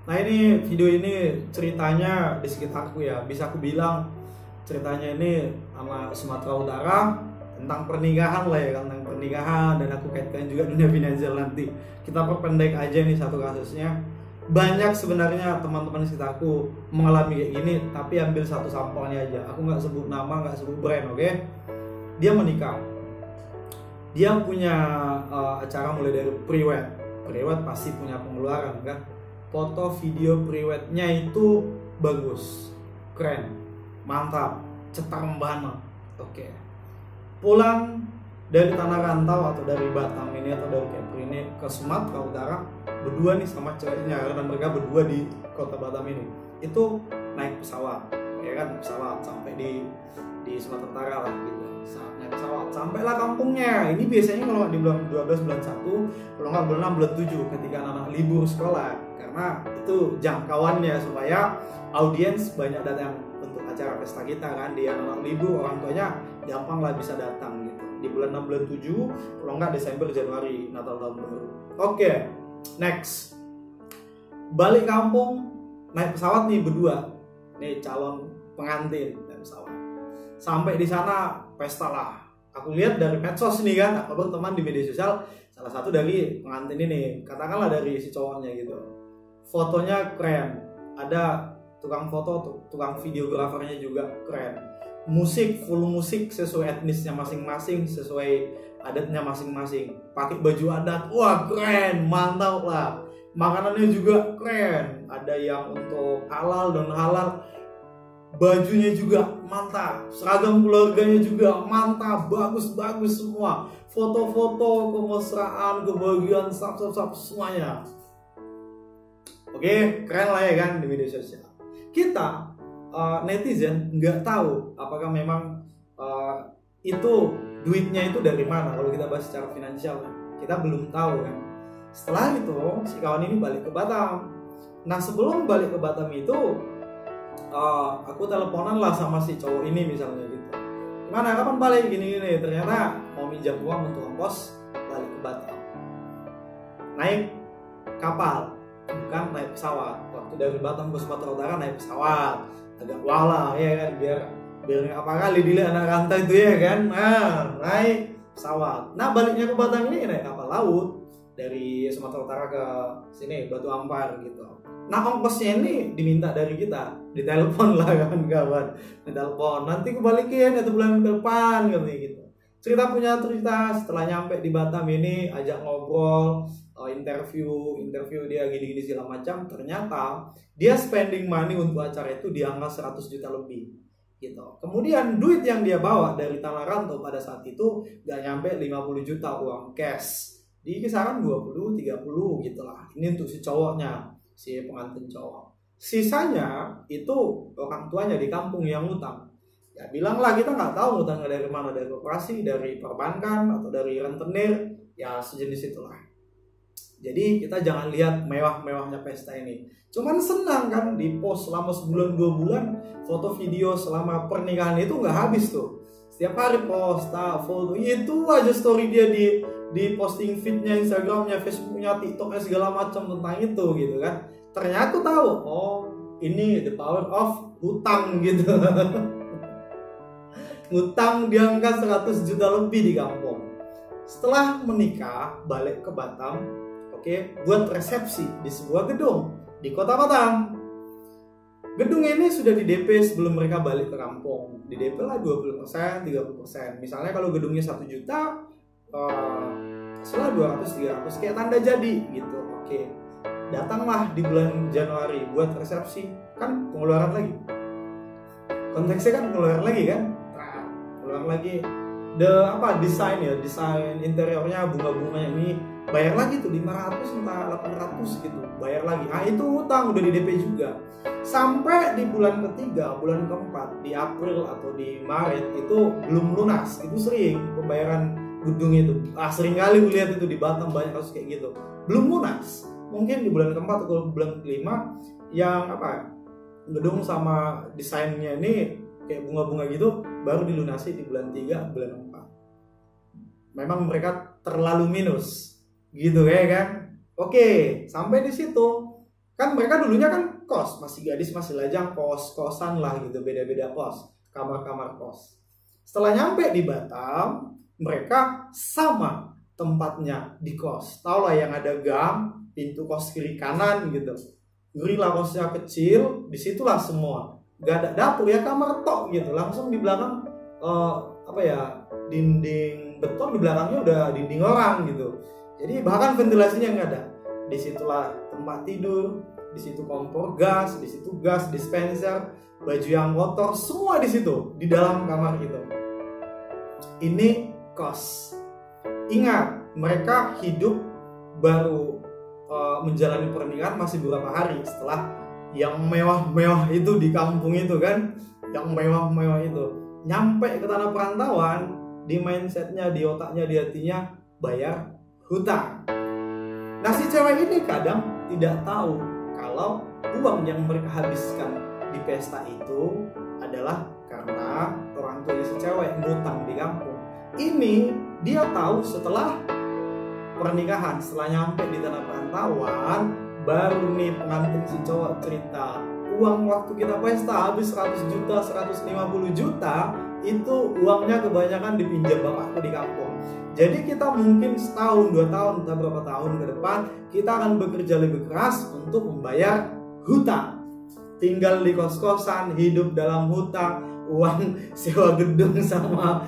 Nah ini video ini ceritanya di sekitarku ya. Bisa aku bilang ceritanya ini sama Sumatera Utara tentang pernikahan lah ya kan, tentang pernikahan, dan aku kaitkan juga dunia finansial nanti. Kita perpendek aja nih satu kasusnya. Banyak sebenarnya teman-teman sekitarku mengalami kayak gini, tapi ambil satu sampelnya aja. Aku nggak sebut nama, nggak sebut brand, oke? Dia menikah. Dia punya acara mulai dari pre-wed. Pre-wed pasti punya pengeluaran kan. Foto video pre-wednya itu bagus, keren, mantap, cetar membana. Oke. Pulang dari tanah rantau atau dari Batam ini atau dari Kepri ini ke Sumatera Utara berdua nih sama ceweknya, karena mereka berdua di kota Batam ini. Itu naik pesawat, ya kan, pesawat sampai di Sumatera Utara lah gitu. Naik pesawat sampailah kampungnya. Ini biasanya kalau di bulan 12 bulan 1, kalau nggak bulan 6 bulan 7 ketika anak libur sekolah, karena itu jangkauannya supaya audiens banyak datang untuk acara pesta kita kan. Di anak libur orang tuanya gampang lah bisa datang gitu. Di bulan 6 bulan 7, kalau nggak Desember Januari, Natal tahun baru. Oke, next. Balik kampung naik pesawat nih berdua. Nih calon pengantin naik pesawat. Sampai di sana pesta lah. Aku lihat dari medsos nih kan, aku teman di media sosial, salah satu dari pengantin ini, katakanlah dari si cowoknya gitu. Fotonya keren, ada tukang foto, tukang videografernya juga keren. Musik, full musik sesuai etnisnya masing-masing, sesuai adatnya masing-masing. Pakai baju adat, wah keren, mantap lah. Makanannya juga keren, ada yang untuk halal dan halal. Bajunya juga mantap, seragam keluarganya juga mantap, bagus-bagus semua. Foto-foto, kemesraan, kebahagiaan, sap semuanya. Oke, keren lah ya kan di media sosial. Kita netizen nggak tahu apakah memang itu duitnya itu dari mana. Kalau kita bahas secara finansial, kita belum tahu kan. Setelah itu si kawan ini balik ke Batam. Nah sebelum balik ke Batam itu aku teleponan lah sama si cowok ini misalnya gitu. Gimana, kapan balik gini-gini? Ternyata mau minjam uang untuk ongkos balik ke Batam. Naik kapal, bukan naik pesawat. Waktu dari Batam ke Sumatera Utara naik pesawat, agak wala ya kan, biar apa kali dilihat anak rantau itu ya kan. Nah naik pesawat. Nah baliknya ke Batam ini naik kapal laut dari Sumatera Utara ke sini Batu Ampar gitu. Nah ongkosnya ini diminta dari kita, ditelepon lah kawan-kawan, ditelepon nanti kebalikin atau bulan depan katanya gitu. Cerita setelah nyampe di Batam ini ajak ngobrol, interview dia gini-gini segala macam. Ternyata dia spending money untuk acara itu di angka 100 juta lebih gitu. Kemudian duit yang dia bawa dari tanah rantau pada saat itu gak nyampe 50 juta uang cash, di kisaran 20-30 gitu lah. Ini untuk si cowoknya, si pengantin cowok. Sisanya itu orang tuanya di kampung yang utang. Ya bilanglah kita nggak tahu utangnya dari mana, dari koperasi, dari perbankan, atau dari rentenir, ya sejenis itulah. Jadi kita jangan lihat mewah-mewahnya pesta ini. Cuman senang kan di post selama sebulan 2 bulan, foto video selama pernikahan itu nggak habis tuh. Setiap hari post, foto itu aja story dia di posting feednya, Instagramnya, Facebooknya, TikToknya segala macam tentang itu gitu kan. Ternyata aku tahu, oh ini the power of hutang gitu. Hutang di angka 100 juta lebih di kampung. Setelah menikah balik ke Batam, oke, buat resepsi di sebuah gedung di kota Batam. Gedung ini sudah di DP sebelum mereka balik ke kampung. Di DP lah 20%, 30%. Misalnya kalau gedungnya 1 juta, setelah 200-300 kayak tanda jadi gitu. Oke. Datanglah di bulan Januari buat resepsi, kan pengeluaran lagi. Konteksnya kan pengeluaran lagi kan? Nah, pengeluaran lagi. Desain interiornya, bunga-bunganya ini bayar lagi tuh 500 entah 800 gitu. Bayar lagi. Nah, itu hutang udah di DP juga. Sampai di bulan ketiga, bulan keempat, di April atau di Maret itu belum lunas. Itu sering pembayaran gedung itu. Sering kali gue lihat itu di Batam banyak kasus kayak gitu. Belum lunas. Mungkin di bulan keempat atau bulan kelima yang gedung sama desainnya ini kayak bunga-bunga gitu baru dilunasi di bulan 3, bulan 4. Memang mereka terlalu minus gitu ya kan. Oke, sampai di situ Kan mereka dulunya kan kos, masih gadis, masih lajang, kos-kosan lah gitu, beda-beda kos, kamar-kamar kos. Setelah nyampe di Batam, mereka sama tempatnya di kos. Tau lah yang ada gang, pintu kos kiri kanan gitu. Ngeri lah, kosnya kecil, disitulah semua. Gak ada dapur ya, kamar tok gitu. Langsung di belakang dinding beton, di belakangnya udah dinding orang gitu. Jadi bahkan ventilasinya nggak ada. Disitulah tempat tidur, di situ kompor gas, di situ gas dispenser, baju yang kotor, semua di situ, di dalam kamar itu. Ini kos. Ingat, mereka hidup baru menjalani pernikahan masih beberapa hari setelah yang mewah-mewah itu di kampung itu kan, yang mewah-mewah itu nyampe ke tanah perantauan, di mindsetnya, di otaknya, di hatinya bayar hutang. Nah, si cewek ini kadang tidak tahu kalau uang yang mereka habiskan di pesta itu adalah karena orang tuanya si cewek ngutang di kampung. Ini dia tahu setelah pernikahan, setelah nyampe di tanah perantauan, baru nih pengantin si cowok cerita, uang waktu kita pesta habis 100 juta, 150 juta, itu uangnya kebanyakan dipinjam bapakku di kampung. Jadi kita mungkin setahun, 2 tahun, atau berapa tahun ke depan, kita akan bekerja lebih keras untuk membayar hutang. Tinggal di kos-kosan, hidup dalam hutang, uang sewa gedung sama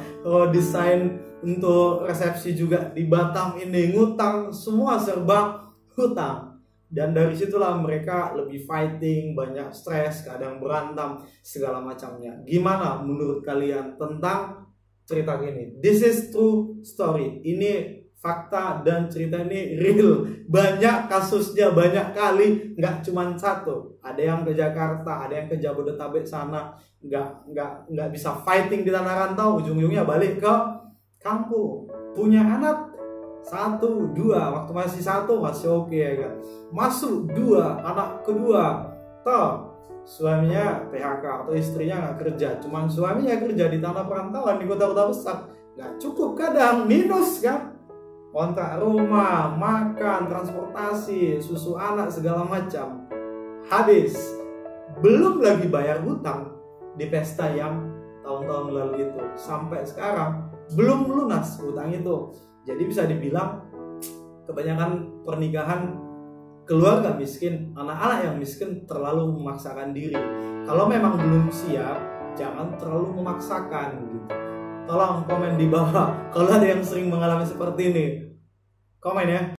desain untuk resepsi juga di Batam ini ngutang, semua serba hutang. Dan dari situlah mereka lebih fighting, banyak stres, kadang berantem, segala macamnya. Gimana menurut kalian tentang cerita ini? This is true story. Ini fakta dan cerita ini real. Banyak kasusnya, banyak kali, nggak cuma satu. Ada yang ke Jakarta, ada yang ke Jabodetabek sana, nggak bisa fighting di tanah rantau, ujung-ujungnya balik ke kampung. Punya anak 1, 2, waktu masih 1 masih oke ya kan. Masuk 2, anak kedua, toh suaminya PHK atau istrinya nggak kerja, cuman suaminya kerja di tanah perantauan di kota-kota besar, nggak cukup, kadang minus kan, kontrak rumah, makan, transportasi, susu anak, segala macam habis. Belum lagi bayar hutang di pesta yang tahun-tahun lalu itu, sampai sekarang belum lunas hutang itu. Jadi bisa dibilang kebanyakan pernikahan keluarga miskin, anak-anak yang miskin terlalu memaksakan diri. Kalau memang belum siap, jangan terlalu memaksakan gitu. Tolong komen di bawah kalau ada yang sering mengalami seperti ini. Komen ya.